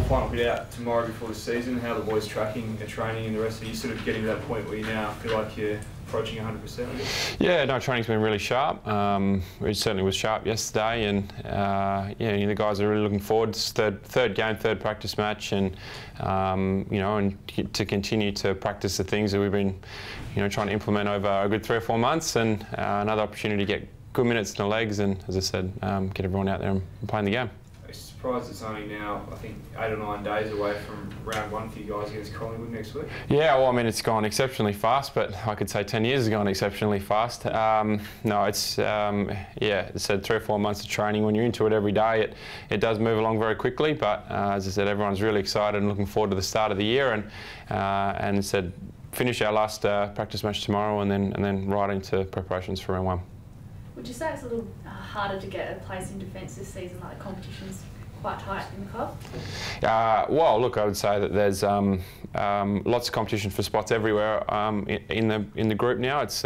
final bit out tomorrow before the season. How the boys tracking their training and the rest of you sort of getting to that point where you now feel like you're approaching 100%? I guess? Yeah, no, training's been really sharp. It certainly was sharp yesterday, and yeah, the guys are really looking forward. It's third game, third practice match, and and to continue to practice the things that we've been, trying to implement over a good 3 or 4 months, and another opportunity to get good minutes in the legs, and as I said, get everyone out there and playing the game. I'm surprised it's only now, I think, 8 or 9 days away from round 1 for you guys against Collingwood next week. Yeah, well, I mean, it's gone exceptionally fast, but I could say 10 years has gone exceptionally fast. No, it's, it's said 3 or 4 months of training. When you're into it every day, it does move along very quickly, but as I said, everyone's really excited and looking forward to the start of the year, and said finish our last practice match tomorrow, and then right into preparations for round 1. Would you say it's a little harder to get a place in defence this season, like the competition's quite tight in the club? Well, look, I would say that there's lots of competition for spots everywhere in the group now. It's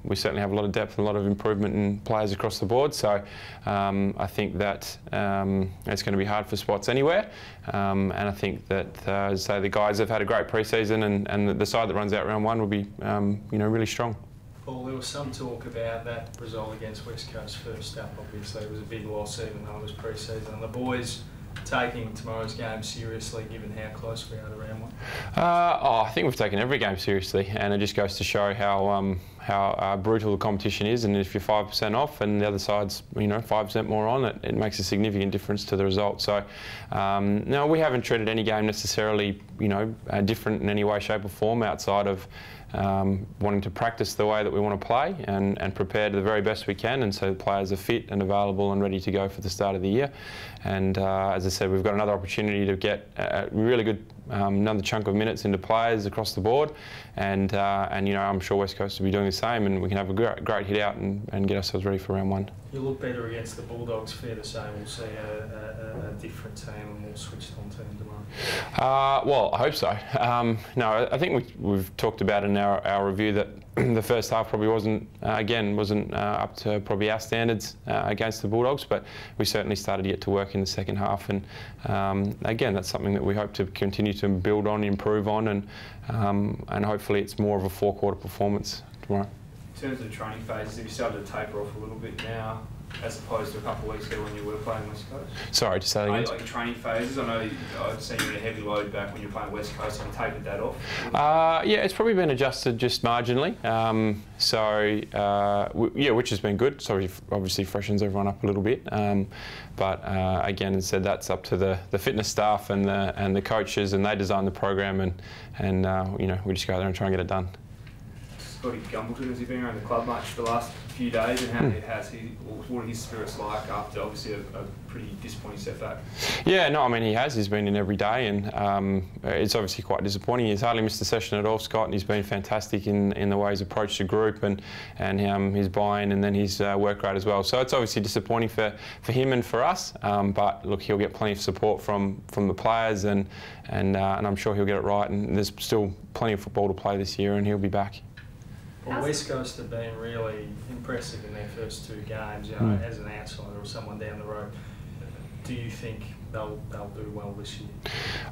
we certainly have a lot of depth and a lot of improvement in players across the board. So I think that it's going to be hard for spots anywhere. And I think that, as I say, the guys have had a great pre-season, and the side that runs out round 1 will be really strong. Paul, there was some talk about that result against West Coast first up. Obviously, it was a big loss even though it was pre-season. And the boys taking tomorrow's game seriously, given how close we are to round 1? I think we've taken every game seriously, and it just goes to show how brutal the competition is. And if you're 5% off and the other side's 5% more on, it makes a significant difference to the result. So no, we haven't treated any game necessarily different in any way, shape or form outside of wanting to practice the way that we want to play and prepare to the very best we can, and so the players are fit and available and ready to go for the start of the year. And as I said, we've got another opportunity to get a really good another chunk of minutes into players across the board, and I'm sure West Coast will be doing the same, and we can have a great hit out and get ourselves ready for round 1. You look better against the Bulldogs, fair to say. We'll see a different team, a more switched on team tomorrow. Well, I hope so. No, I think we've talked about in our review that the first half probably wasn't up to probably our standards against the Bulldogs, but we certainly started to get to work in the second half, and again, that's something that we hope to continue to build on, improve on, and hopefully it's more of a 4-quarter performance tomorrow. In terms of the training phases, have you started to taper off a little bit now, as opposed to a couple of weeks ago when you were playing West Coast? Sorry, just say that again. Like your training phases, I know I've seen you in a heavy load back when you were playing West Coast. Have you tapered that off? Yeah, it's probably been adjusted just marginally. Which has been good. So obviously freshens everyone up a little bit. But again, as I said, that's up to the fitness staff and the coaches, and they design the program, and we just go there and try and get it done. Scotty Gumbleton, has he been around the club much the last few days, and what are his spirits like after obviously a pretty disappointing setback? Yeah, no, I mean he has. He's been in every day, and it's obviously quite disappointing. He's hardly missed a session at all, Scott, and he's been fantastic in the way he's approached the group and his buy-in and then his work rate as well. So it's obviously disappointing for him and for us, but look, he'll get plenty of support from the players, and I'm sure he'll get it right. And there's still plenty of football to play this year, and he'll be back. Well, West Coast have been really impressive in their first 2 games. As an outsider or someone down the road, do you think they'll do well this year?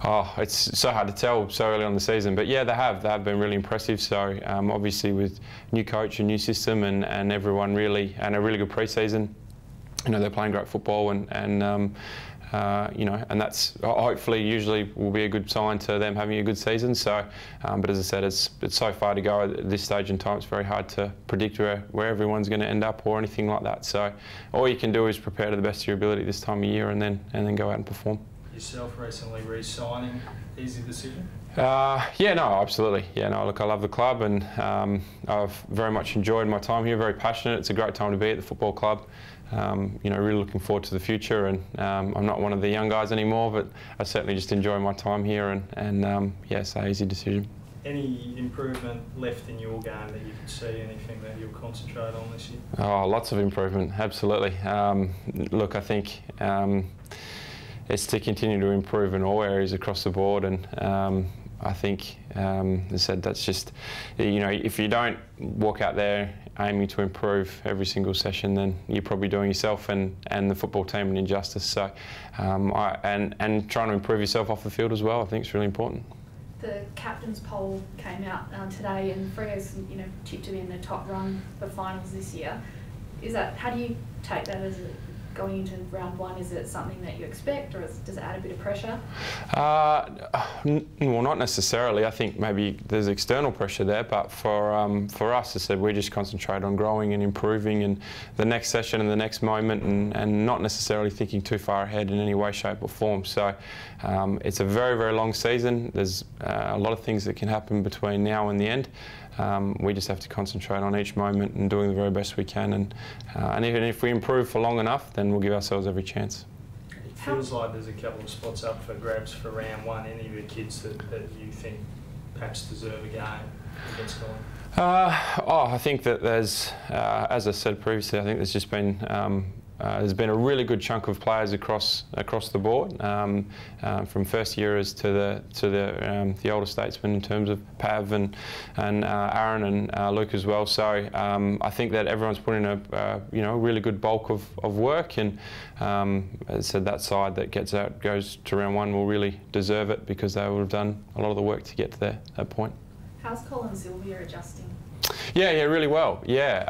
Oh, it's so hard to tell so early on the season, but yeah, they have been really impressive. So obviously with new coach and new system and everyone really, and a really good pre-season, they're playing great football, and that's hopefully usually will be a good sign to them having a good season. So, but as I said, it's so far to go at this stage in time. It's very hard to predict where everyone's going to end up or anything like that. So, all you can do is prepare to the best of your ability this time of year, and then go out and perform. Yourself recently re-signing, easy decision? Yeah, no, absolutely. Yeah, no, look, I love the club, and I've very much enjoyed my time here. Very passionate. It's a great time to be at the football club. Really looking forward to the future, and I'm not one of the young guys anymore, but I certainly just enjoy my time here, and yes, an easy decision. Any improvement left in your game that you can see, anything that you'll concentrate on this year? Oh, lots of improvement, absolutely. Look, I think it's to continue to improve in all areas across the board, and I think, as I said, that's just, you know, if you don't walk out there aiming to improve every single session, then you're probably doing yourself and the football team an injustice. So, and trying to improve yourself off the field as well, I think is really important. The captain's poll came out today, and Frego's, you know, tipped to be in the top run for finals this year. How do you take that as going into round one? Is it something that you expect, or does it add a bit of pressure? Well, not necessarily. I think maybe there's external pressure there, but for us, I said, we just concentrate on growing and improving in the next session and the next moment, and not necessarily thinking too far ahead in any way, shape or form. So it's a very, very long season. There's a lot of things that can happen between now and the end. We just have to concentrate on each moment and doing the very best we can, and even if we improve for long enough, then we'll give ourselves every chance. It feels like there's a couple of spots up for grabs for round one. Any of the kids that you think perhaps deserve a game against Colin? I think that there's, as I said previously, I think there's just been there's been a really good chunk of players across the board, from first yearers to the older statesmen in terms of Pav and Aaron and Luke as well. So I think that everyone's put in a really good bulk of work, and as I said, that side that goes to round one will really deserve it, because they would have done a lot of the work to get to that point. How's Colin Sylvia adjusting? Yeah, really well. Yeah,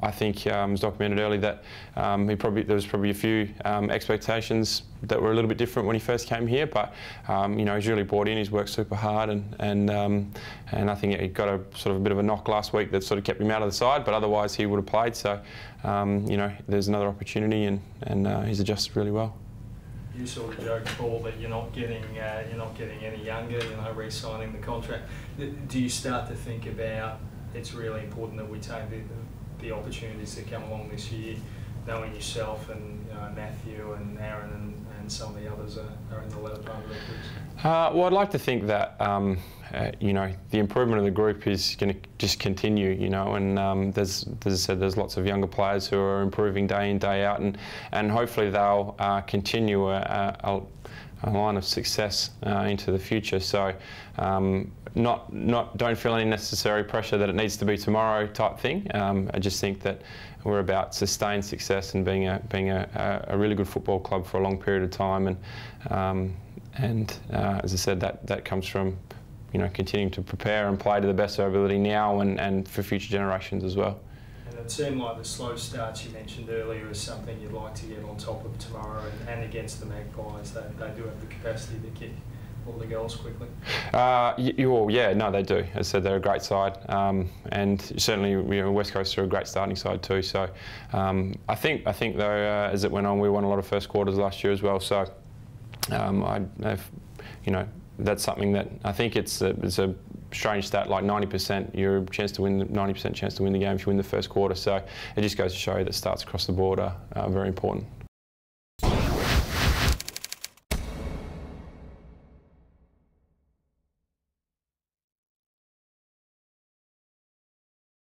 I think it was documented early that there was probably a few expectations that were a little bit different when he first came here, but he's really bought in. He's worked super hard, and I think he got a sort of a bit of a knock last week that sort of kept him out of the side, but otherwise he would have played. So there's another opportunity, and he's adjusted really well. You sort of joked, Paul, that you're not getting any younger. Re-signing the contract. Do you start to think about it's really important that we take the opportunities that come along this year, knowing yourself and Matthew and Aaron and some of the others are in the latter part of their careers? Well, I'd like to think that the improvement of the group is going to just continue, and as I said, there's lots of younger players who are improving day in, day out, and hopefully they'll continue a line of success into the future. So don't feel any necessary pressure that it needs to be tomorrow type thing. I just think that we're about sustained success and being a really good football club for a long period of time, and as I said, that comes from continuing to prepare and play to the best of our ability now and for future generations as well. And it seemed like the slow starts you mentioned earlier is something you'd like to get on top of tomorrow, and against the Magpies, they do have the capacity to kick all the goals quickly. No, they do. As I said, they're a great side, and certainly West Coast are a great starting side too. So I think though, as it went on, we won a lot of first quarters last year as well. So that's something that I think it's a strange stat, like 90%. You're a chance to win, 90% chance to win the game if you win the first quarter. So it just goes to show you that starts across the board are very important.